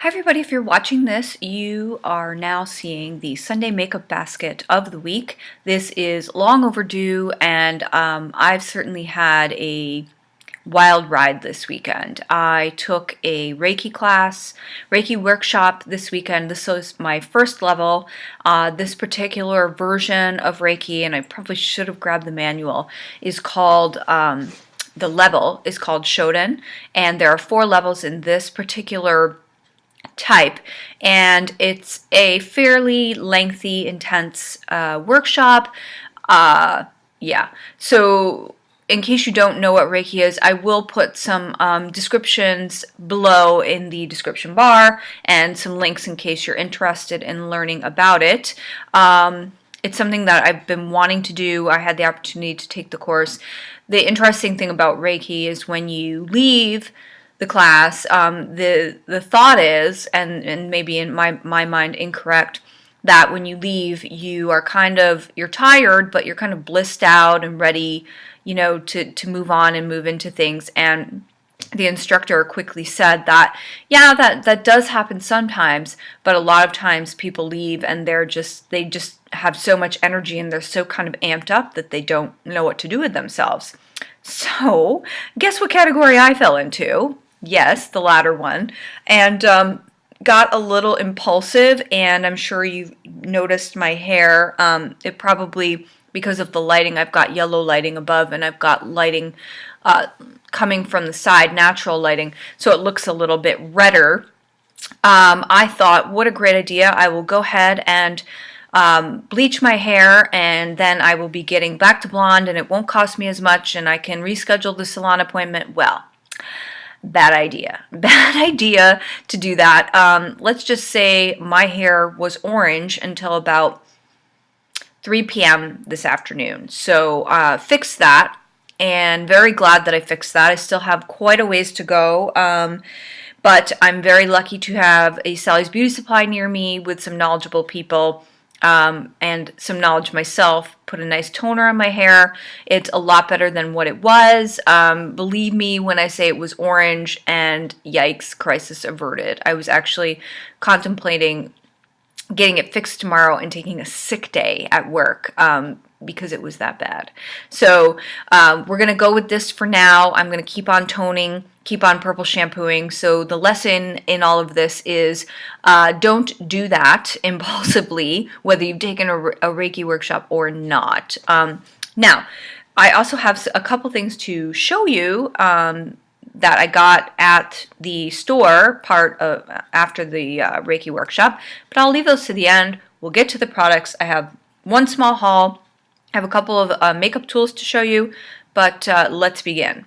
Hi everybody, if you're watching this, you are now seeing the Sunday makeup basket of the week. This is long overdue, and I've certainly had a wild ride this weekend. I took a Reiki class, Reiki workshop this weekend. This was my first level. This particular version of Reiki, and I probably should have grabbed the manual, is called the level is called Shoden, and there are 4 levels in this particular type, and it's a fairly lengthy, intense workshop. Yeah, so in case you don't know what Reiki is, I will put some descriptions below in the description bar and some links in case you're interested in learning about it. It's something that I've been wanting to do. I had the opportunity to take the course. The interesting thing about Reiki is when you leave the class, the thought is, and maybe in my mind incorrect, that when you leave, you're tired, but you're kind of blissed out and ready, to move on and move into things. And the instructor quickly said that, yeah, that does happen sometimes, but a lot of times people leave and they just have so much energy and they're so kind of amped up that they don't know what to do with themselves. So, guess what category I fell into? Yes, the latter one, and got a little impulsive, and I'm sure you've noticed my hair. It probably, because of the lighting, I've got yellow lighting above, and I've got lighting coming from the side, natural lighting, so it looks a little bit redder. I thought, what a great idea. I will go ahead and bleach my hair, and then I will be getting back to blonde, and it won't cost me as much, and I can reschedule the salon appointment. Well, bad idea. Bad idea to do that. Let's just say my hair was orange until about 3 p.m. this afternoon. So fix that, and very glad that I fixed that. I still have quite a ways to go, but I'm very lucky to have a Sally's Beauty Supply near me with some knowledgeable people and some knowledge myself. Put a nice toner on my hair. It's a lot better than what it was. Believe me when I say it was orange, and yikes, crisis averted. I was actually contemplating getting it fixed tomorrow and taking a sick day at work because it was that bad. So we're going to go with this for now. I'm going to keep on toning, keep on purple shampooing. So the lesson in all of this is don't do that impulsively, whether you've taken a Reiki workshop or not. Now, I also have a couple things to show you that I got at the store after the Reiki workshop, but I'll leave those to the end. We'll get to the products. I have one small haul. I have a couple of makeup tools to show you, but let's begin.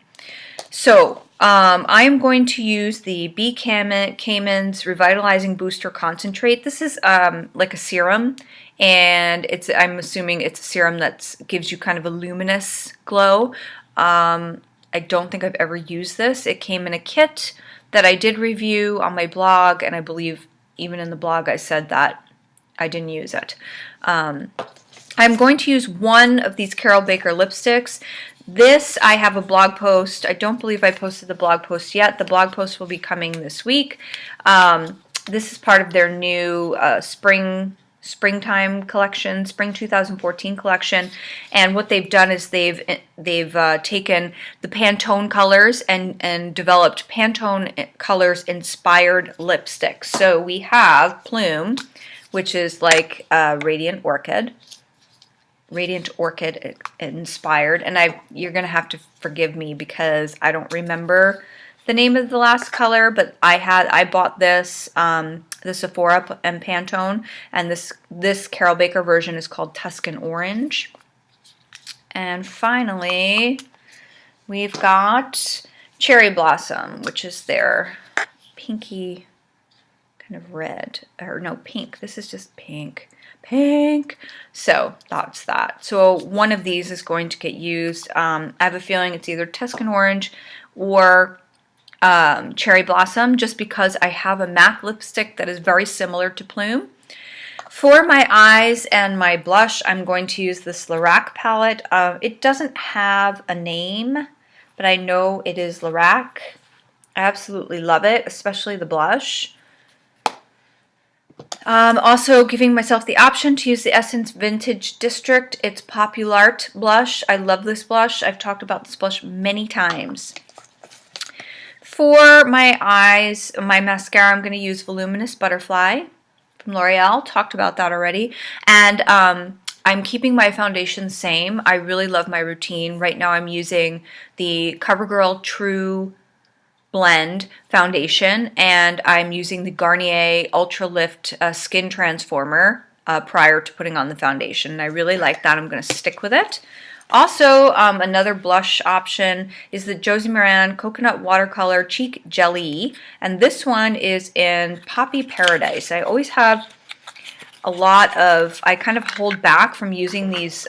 So I am going to use the Kamins Revitalizing Booster Concentrate. This is like a serum, and I'm assuming it's a serum that gives you kind of a luminous glow. I don't think I've ever used this. It came in a kit that I did review on my blog, and I believe even in the blog I said that I didn't use it. I'm going to use one of these Caryl Baker lipsticks. This, I have a blog post. I don't believe I posted the blog post yet. The blog post will be coming this week. This is part of their new springtime collection, spring 2014 collection, and what they've done is they've taken the Pantone colors and developed Pantone colors inspired lipsticks. So we have Plume, which is like Radiant Orchid inspired, and you're gonna have to forgive me because I don't remember the name of the last color, but I bought this the Sephora and Pantone, and this Caryl Baker version is called Tuscan Orange. And finally, we've got Cherry Blossom, which is their pinky kind of red, or no, pink. This is just pink. So that's that. So one of these is going to get used. I have a feeling it's either Tuscan Orange or Cherry Blossom, just because I have a MAC lipstick that is very similar to Plume. For my eyes and my blush, I'm going to use this LORAC palette. It doesn't have a name, but I know it is LORAC. I absolutely love it, especially the blush. Also giving myself the option to use the Essence Vintage District. It's Populart blush. I love this blush. I've talked about this blush many times. For my eyes, my mascara, I'm going to use Voluminous Butterfly from L'Oreal. Talked about that already. And I'm keeping my foundation same. I really love my routine. Right now I'm using the CoverGirl True Blend foundation, and I'm using the Garnier Ultra Lift Skin Transformer prior to putting on the foundation. And I really like that. I'm going to stick with it. Also, another blush option is the Josie Maran Coconut Watercolor Cheek Gelee, and this one is in Poppy Paradise. I always have a lot of, I kind of hold back from using these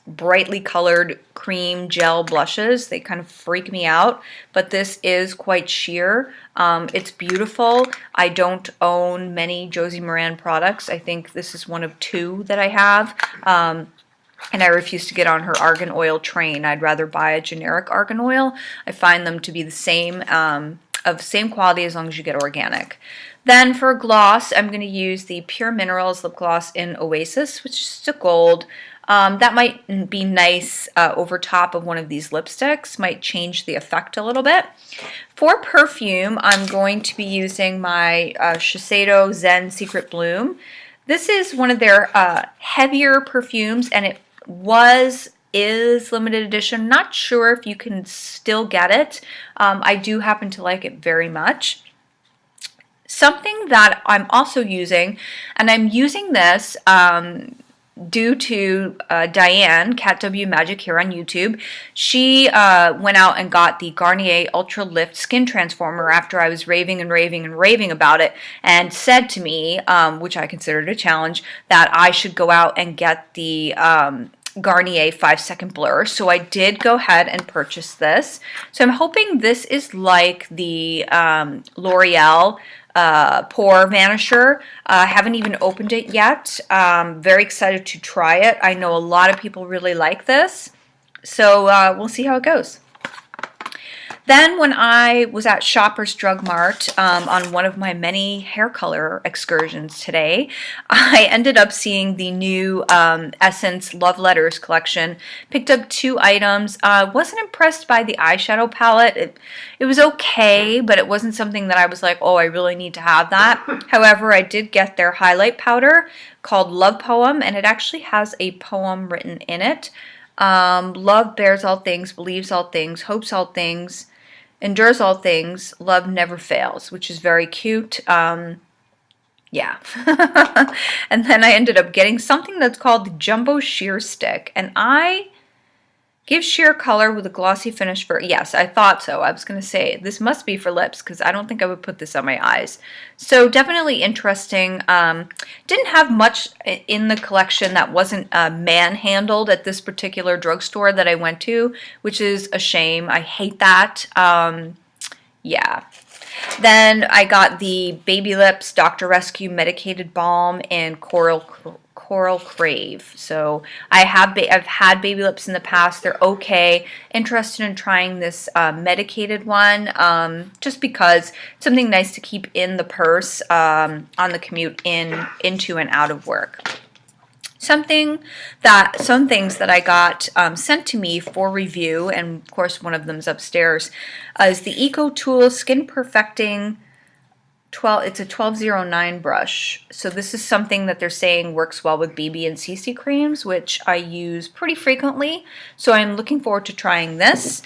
brightly colored cream gel blushes. They kind of freak me out, but this is quite sheer. It's beautiful. I don't own many Josie Maran products. I think this is one of 2 that I have. And I refuse to get on her argan oil train. I'd rather buy a generic argan oil. I find them to be the same, of same quality as long as you get organic. Then for gloss, I'm going to use the Pure Minerals lip gloss in Oasis, which is just a gold. That might be nice over top of one of these lipsticks, might change the effect a little bit. For perfume, I'm going to be using my Shiseido Zen Secret Bloom. This is one of their heavier perfumes, and it is limited edition. Not sure if you can still get it. I do happen to like it very much. Something that I'm also using, and I'm using this due to Diane, Cat W Magic here on YouTube. She went out and got the Garnier Ultra Lift Skin Transformer after I was raving and raving and raving about it, and said to me, which I considered a challenge, that I should go out and get the Garnier 5-second blur. So I did go ahead and purchase this. So I'm hoping this is like the L'Oreal pore vanisher. I haven't even opened it yet. Very excited to try it. I know a lot of people really like this, so we'll see how it goes. Then when I was at Shoppers Drug Mart on one of my many hair color excursions today, I ended up seeing the new Essence Love Letters collection. Picked up 2 items. Wasn't impressed by the eyeshadow palette. It was okay, but it wasn't something that I was like, oh, I really need to have that. However, I did get their highlight powder called Love Poem, and it actually has a poem written in it. Love bears all things, believes all things, hopes all things, endures all things, love never fails, which is very cute. Yeah. And then I ended up getting something that's called the Jumbo Sheer Stick, and I give sheer color with a glossy finish for, yes, I thought so. I was going to say, this must be for lips, because I don't think I would put this on my eyes. So definitely interesting. Didn't have much in the collection that wasn't manhandled at this particular drugstore that I went to, which is a shame. I hate that. Yeah. Then I got the Baby Lips Dr. Rescue Medicated Balm in Coral Crave. So I've had Baby Lips in the past. They're okay. Interested in trying this medicated one, just because it's something nice to keep in the purse on the commute into and out of work. Some things that I got sent to me for review, and of course one of them's upstairs, is the Eco Tool Skin Perfecting it's a 1209 brush. So this is something that they're saying works well with BB and CC creams, which I use pretty frequently. So I'm looking forward to trying this.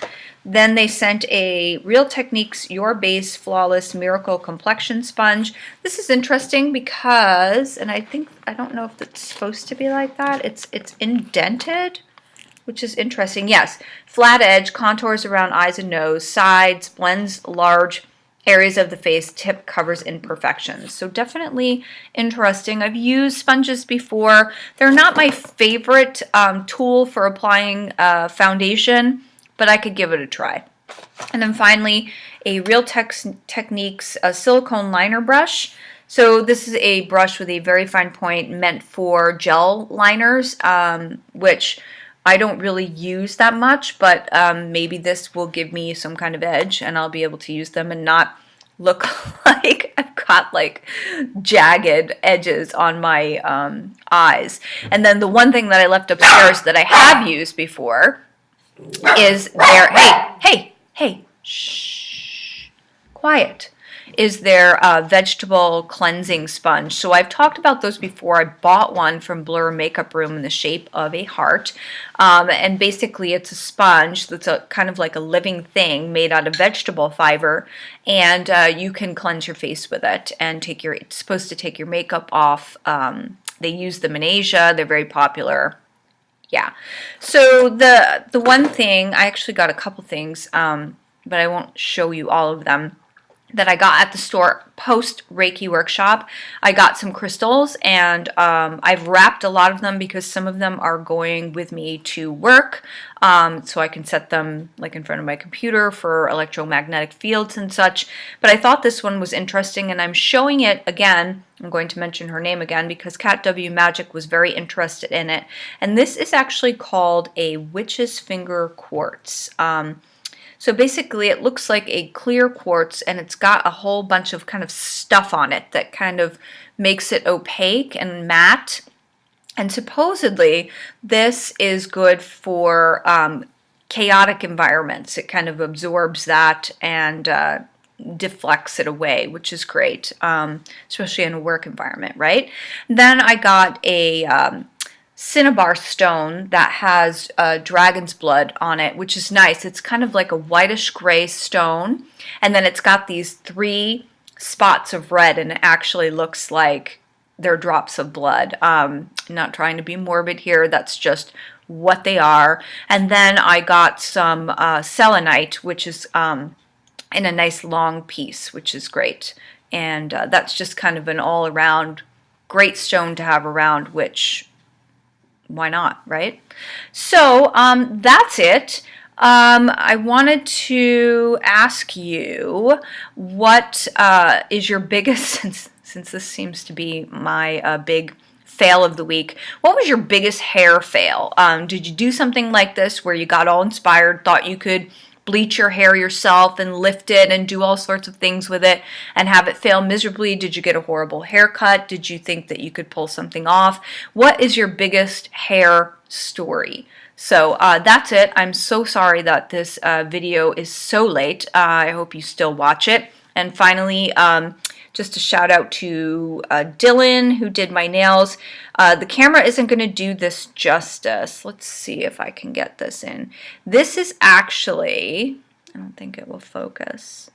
Then they sent a Real Techniques Your Base Flawless Miracle Complexion Sponge. This is interesting because, and I don't know if it's supposed to be like that. It's indented, which is interesting. Yes, flat edge, contours around eyes and nose, sides, blends large areas of the face, tip covers imperfections. So definitely interesting. I've used sponges before. They're not my favorite tool for applying foundation, but I could give it a try. And then finally, a Real Techniques silicone liner brush. So this is a brush with a very fine point meant for gel liners, which I don't really use that much, but maybe this will give me some kind of edge and I'll be able to use them and not look like I've got like jagged edges on my eyes. And then the one thing that I left upstairs that I have used before is their, hey, shh, quiet, is their vegetable cleansing sponge. So I've talked about those before. I bought one from Blur Makeup Room in the shape of a heart. And basically it's a sponge that's a kind of like a living thing made out of vegetable fiber. And you can cleanse your face with it and it's supposed to take your makeup off. They use them in Asia. They're very popular. Yeah. So the one thing, I actually got a couple things, but I won't show you all of them, that I got at the store post Reiki workshop. I got some crystals, and I've wrapped a lot of them because some of them are going with me to work, so I can set them like in front of my computer for electromagnetic fields and such. But I thought this one was interesting, and I'm showing it again. I'm going to mention her name again because Cat W Magic was very interested in it. And this is actually called a witch's finger quartz. So basically it looks like a clear quartz, and it's got a whole bunch of kind of stuff on it that kind of makes it opaque and matte. And supposedly this is good for chaotic environments. It kind of absorbs that and deflects it away, which is great, especially in a work environment, right? Then I got a cinnabar stone that has dragon's blood on it, which is nice. It's kind of like a whitish gray stone, and then it's got these 3 spots of red, and it actually looks like they're drops of blood. I'm not trying to be morbid here, that's just what they are. And then I got some selenite, which is in a nice long piece, which is great. And that's just kind of an all-around great stone to have around, which why not, right? So that's it. I wanted to ask you, what is your biggest, since this seems to be my big fail of the week, what was your biggest hair fail? Did you do something like this where you got all inspired, thought you could bleach your hair yourself and lift it and do all sorts of things with it and have it fail miserably? Did you get a horrible haircut? Did you think that you could pull something off? What is your biggest hair story? So that's it. I'm so sorry that this video is so late. I hope you still watch it. And finally, just a shout out to Dylan, who did my nails. The camera isn't going to do this justice. Let's see if I can get this in. This is actually, I don't think it will focus.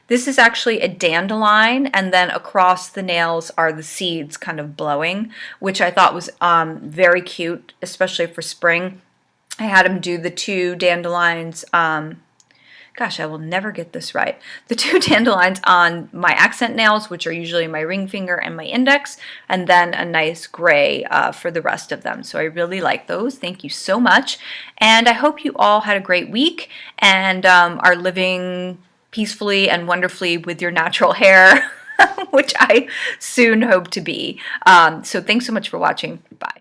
This is actually a dandelion, and then across the nails are the seeds kind of blowing, which I thought was very cute, especially for spring. I had him do the 2 dandelions. Gosh, I will never get this right. The 2 dandelions on my accent nails, which are usually my ring finger and my index, and then a nice gray for the rest of them. So I really like those. Thank you so much. And I hope you all had a great week and are living peacefully and wonderfully with your natural hair, which I soon hope to be. So thanks so much for watching. Bye.